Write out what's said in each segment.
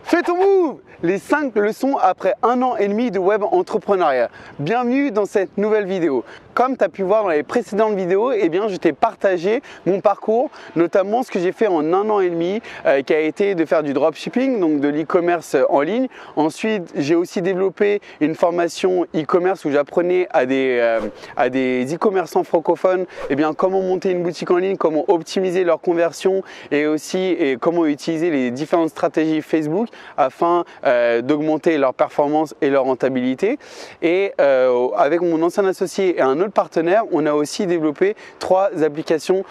Fais ton move! Les 5 leçons après 1 an et demi de web entrepreneuriat. Bienvenue dans cette nouvelle vidéo. Comme tu as pu voir dans les précédentes vidéos, je t'ai partagé mon parcours, notamment ce que j'ai fait en 1 an et demi, qui a été de faire du dropshipping, donc de l'e-commerce en ligne. Ensuite, j'ai aussi développé une formation e-commerce où j'apprenais à des e-commerçants francophones comment monter une boutique en ligne, comment optimiser leur conversion et comment utiliser les différentes stratégies Facebook afin d'augmenter leur performance et leur rentabilité. Et avec mon ancien associé et un autre partenaire, on a aussi développé 3 applications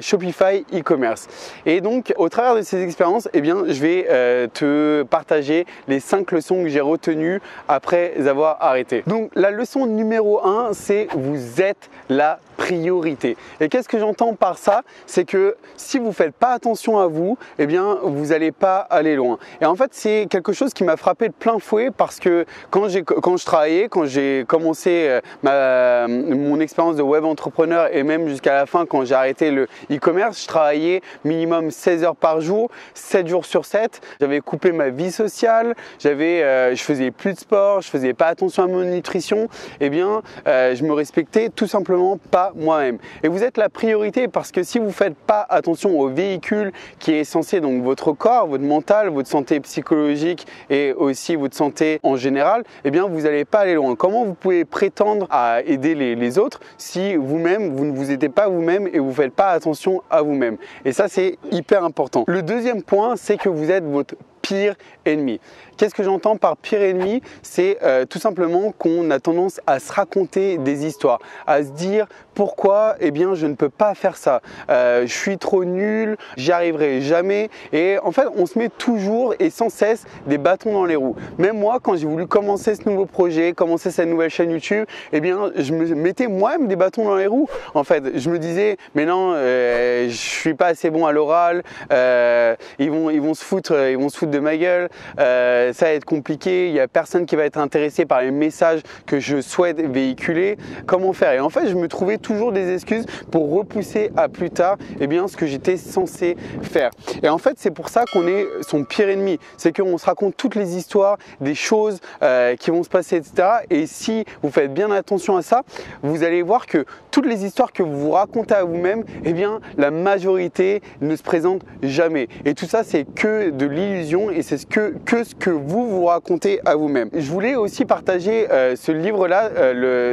Shopify e-commerce. Et donc, au travers de ces expériences, je vais te partager les 5 leçons que j'ai retenues après avoir arrêté. Donc, la leçon numéro 1, c'est vous êtes la priorité. Et qu'est-ce que j'entends par ça? C'est que si vous ne faites pas attention à vous, vous n'allez pas aller loin. Et en fait, c'est quelque chose qui m'a frappé de plein fouet parce que quand j'ai commencé mon expérience de web entrepreneur et même jusqu'à la fin quand j'ai arrêté le e-commerce, je travaillais minimum 16 heures par jour, 7 jours sur 7. J'avais coupé ma vie sociale, je faisais plus de sport, je faisais pas attention à mon nutrition. Je me respectais tout simplement pas moi-même. Et vous êtes la priorité parce que si vous ne faites pas attention au véhicule qui est censé, donc votre corps, votre mental, votre santé psychologique et aussi votre santé en général, vous n'allez pas aller loin. Comment vous pouvez prétendre à aider les autres si vous-même, vous ne vous aidez pas vous-même et vous ne faites pas attention à vous-même? Et ça, c'est hyper important. Le deuxième point, c'est que vous êtes votre pire ennemi. Qu'est-ce que j'entends par pire ennemi? C'est tout simplement qu'on a tendance à se raconter des histoires, à se dire pourquoi je ne peux pas faire ça, je suis trop nul, j'y arriverai jamais. Et en fait, on se met toujours et sans cesse des bâtons dans les roues. Même moi, quand j'ai voulu commencer ce nouveau projet, commencer cette nouvelle chaîne YouTube, je me mettais moi-même des bâtons dans les roues. En fait, je me disais, mais non, je suis pas assez bon à l'oral, ils vont se foutre de ma gueule, ça va être compliqué, il n'y a personne qui va être intéressé par les messages que je souhaite véhiculer. Comment faire? Et en fait, je me trouvais toujours des excuses pour repousser à plus tard ce que j'étais censé faire. Et en fait, c'est pour ça qu'on est son pire ennemi. C'est qu'on se raconte toutes les histoires, des choses qui vont se passer, etc. Et si vous faites bien attention à ça, vous allez voir que toutes les histoires que vous vous racontez à vous-même, la majorité ne se présente jamais. Et tout ça, c'est que de l'illusion et c'est ce que vous racontez à vous-même. Je voulais aussi partager ce livre-là,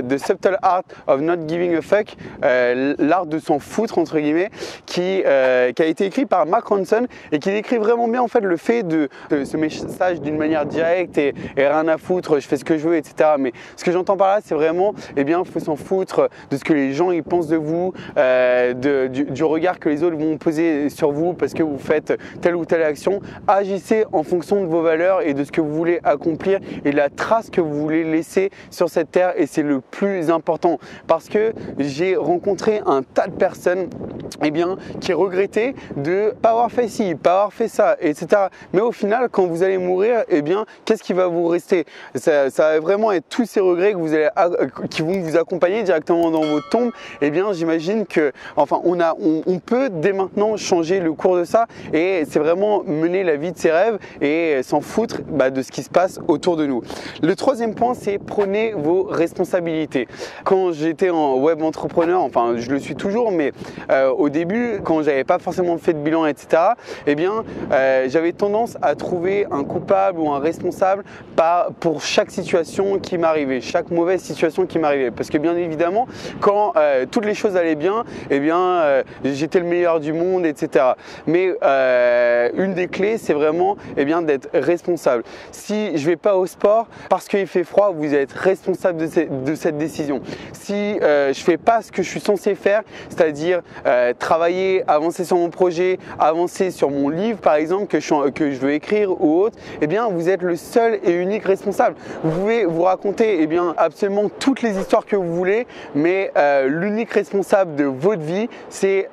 The Subtle Art of Not Giving a Fuck, l'art de s'en foutre entre guillemets, qui a été écrit par Mark Ronson et qui décrit vraiment bien en fait le fait de ce message d'une manière directe et rien à foutre, je fais ce que je veux, etc. Mais ce que j'entends par là, c'est vraiment, faut s'en foutre de ce que les gens ils pensent de vous, du regard que les autres vont poser sur vous parce que vous faites telle ou telle action. Agissez en fonction de vos valeurs et de ce que vous voulez accomplir et de la trace que vous voulez laisser sur cette terre, et c'est le plus important parce que j'ai rencontré un tas de personnes qui regrettaient de pas avoir fait ci, pas avoir fait ça, etc. Mais au final, quand vous allez mourir, qu'est-ce qui va vous rester? Ça va vraiment être tous ces regrets qui vont vous accompagner directement dans votre tombe. J'imagine que, on peut dès maintenant changer le cours de ça et c'est vraiment mener la vie de ses rêves et s'en foutre de ce qui se passe autour de nous. Le troisième point, c'est prenez vos responsabilités. Quand j'étais en web entrepreneur, je le suis toujours, mais au début, quand j'avais pas forcément fait de bilan, etc., j'avais tendance à trouver un coupable ou un responsable pour chaque situation qui m'arrivait, chaque mauvaise situation qui m'arrivait. Parce que bien évidemment, quand toutes les choses allaient bien, j'étais le meilleur du monde, etc. Mais une des clés, c'est vraiment d'être responsable. Si je vais pas au sport parce qu'il fait froid, vous êtes responsable de cette décision. Si je fais pas ce que je suis censé faire, c'est-à-dire travailler, avancer sur mon projet, avancer sur mon livre par exemple que je veux écrire ou autre, vous êtes le seul et unique responsable. Vous pouvez vous raconter absolument toutes les histoires que vous voulez, mais l'unique responsable de votre vie, c'est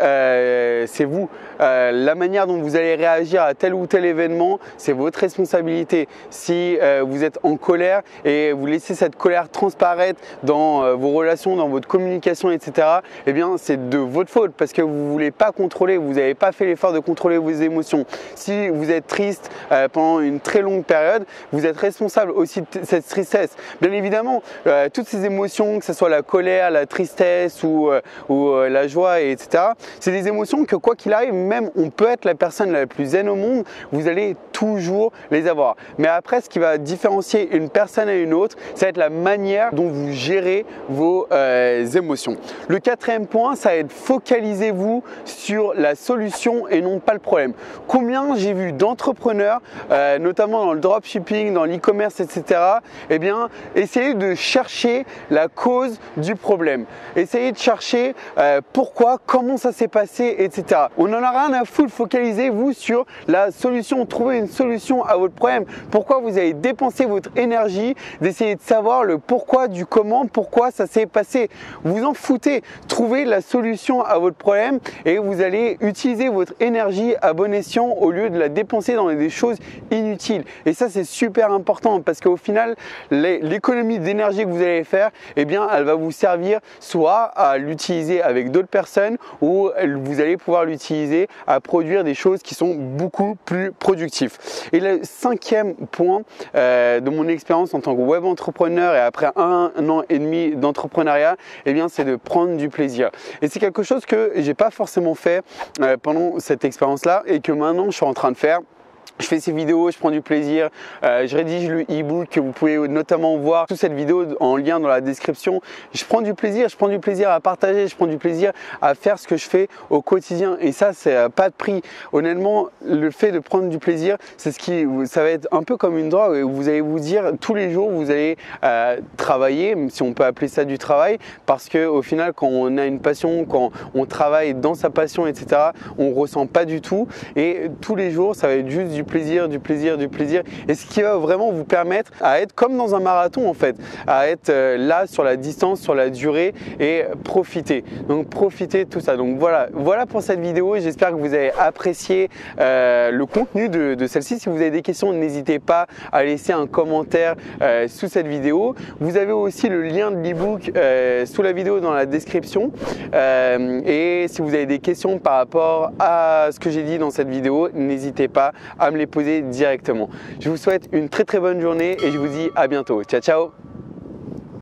vous. La manière dont vous allez réagir à tel ou tel événement, évidemment, c'est votre responsabilité. Si vous êtes en colère et vous laissez cette colère transparaître dans vos relations, dans votre communication, etc., eh bien, c'est de votre faute parce que vous ne voulez pas contrôler, vous n'avez pas fait l'effort de contrôler vos émotions. Si vous êtes triste pendant une très longue période, vous êtes responsable aussi de cette tristesse. Bien évidemment, toutes ces émotions, que ce soit la colère, la tristesse ou la joie, etc., c'est des émotions que quoi qu'il arrive, même on peut être la personne la plus zen au monde, vous allez toujours les avoir. Mais après, ce qui va différencier une personne à une autre, ça va être la manière dont vous gérez vos émotions. Le quatrième point, ça va être focalisez-vous sur la solution et non pas le problème. Combien j'ai vu d'entrepreneurs, notamment dans le dropshipping, dans l'e-commerce, etc., eh bien, essayez de chercher la cause du problème. Essayez de chercher pourquoi, comment ça s'est passé, etc. On n'en a rien à foutre, focalisez-vous sur la solution, trouvez une solution à votre problème. Pourquoi vous avez dépensé votre énergie d'essayer de savoir le pourquoi du comment, pourquoi ça s'est passé. Vous en foutez, trouvez la solution à votre problème et vous allez utiliser votre énergie à bon escient au lieu de la dépenser dans des choses inutiles. Et ça, c'est super important parce qu'au final, l'économie d'énergie que vous allez faire, eh bien, elle va vous servir soit à l'utiliser avec d'autres personnes ou vous allez pouvoir l'utiliser à produire des choses qui sont beaucoup plus productives. Et le cinquième point de mon expérience en tant que web entrepreneur et après un an et demi d'entrepreneuriat, eh bien, c'est de prendre du plaisir. Et c'est quelque chose que j'ai pas forcément fait pendant cette expérience-là et que maintenant je suis en train de faire. Je fais ces vidéos, je prends du plaisir, je rédige le e-book que vous pouvez notamment voir toute cette vidéo en lien dans la description. Je prends du plaisir à partager, je prends du plaisir à faire ce que je fais au quotidien et ça, c'est pas de prix. Honnêtement, le fait de prendre du plaisir, ça va être un peu comme une drogue. Vous allez vous dire tous les jours, vous allez travailler, si on peut appeler ça du travail, parce que au final, quand on a une passion, quand on travaille dans sa passion, etc., on ressent pas du tout et tous les jours, ça va être juste du plaisir et ce qui va vraiment vous permettre à être comme dans un marathon en fait, à être là sur la distance, sur la durée et profiter. Donc profitez de tout ça. Donc voilà pour cette vidéo. J'espère que vous avez apprécié le contenu de celle-ci. Si vous avez des questions, n'hésitez pas à laisser un commentaire sous cette vidéo. Vous avez aussi le lien de l'e-book sous la vidéo dans la description et si vous avez des questions par rapport à ce que j'ai dit dans cette vidéo, n'hésitez pas à me les poser directement. Je vous souhaite une très bonne journée et je vous dis à bientôt. Ciao ciao.